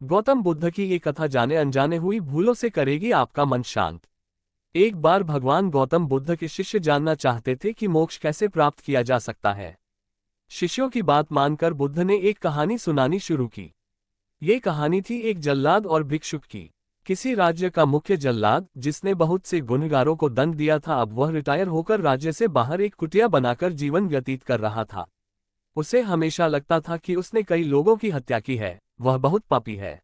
गौतम बुद्ध की ये कथा जाने अनजाने हुई भूलों से करेगी आपका मन शांत। एक बार भगवान गौतम बुद्ध के शिष्य जानना चाहते थे कि मोक्ष कैसे प्राप्त किया जा सकता है। शिष्यों की बात मानकर बुद्ध ने एक कहानी सुनानी शुरू की। ये कहानी थी एक जल्लाद और भिक्षुक की। किसी राज्य का मुख्य जल्लाद, जिसने बहुत से गुनहगारों को दंड दिया था, अब वह रिटायर होकर राज्य से बाहर एक कुटिया बनाकर जीवन व्यतीत कर रहा था। उसे हमेशा लगता था कि उसने कई लोगों की हत्या की है, वह बहुत पापी है।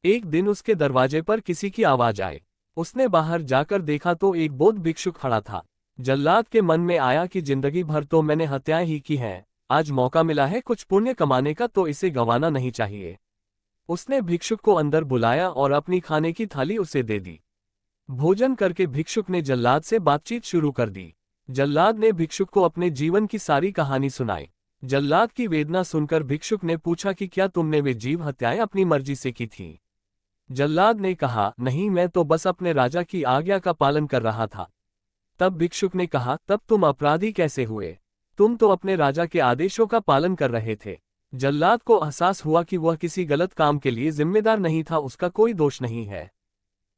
एक दिन उसके दरवाजे पर किसी की आवाज आई। उसने बाहर जाकर देखा तो एक बौद्ध भिक्षुक खड़ा था। जल्लाद के मन में आया कि जिंदगी भर तो मैंने हत्याएं ही की हैं, आज मौका मिला है कुछ पुण्य कमाने का, तो इसे गंवाना नहीं चाहिए। उसने भिक्षुक को अंदर बुलाया और अपनी खाने की थाली उसे दे दी। भोजन करके भिक्षुक ने जल्लाद से बातचीत शुरू कर दी। जल्लाद ने भिक्षुक को अपने जीवन की सारी कहानी सुनाई। जल्लाद की वेदना सुनकर भिक्षुक ने पूछा कि क्या तुमने वे जीव हत्याएं अपनी मर्जी से की थी। जल्लाद ने कहा, नहीं, मैं तो बस अपने राजा की आज्ञा का पालन कर रहा था। तब भिक्षुक ने कहा, तब तुम अपराधी कैसे हुए? तुम तो अपने राजा के आदेशों का पालन कर रहे थे। जल्लाद को एहसास हुआ कि वह किसी गलत काम के लिए जिम्मेदार नहीं था, उसका कोई दोष नहीं है।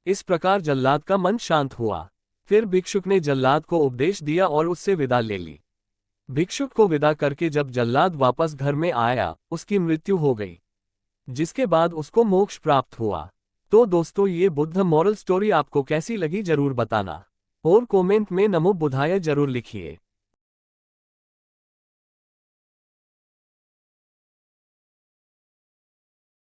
इस प्रकार जल्लाद का मन शांत हुआ। फिर भिक्षुक ने जल्लाद को उपदेश दिया और उससे विदा ले ली। भिक्षुक को विदा करके जब जल्लाद वापस घर में आया, उसकी मृत्यु हो गई, जिसके बाद उसको मोक्ष प्राप्त हुआ। तो दोस्तों, ये बुद्ध मॉरल स्टोरी आपको कैसी लगी जरूर बताना और कमेंट में नमो बुद्धाय जरूर लिखिए।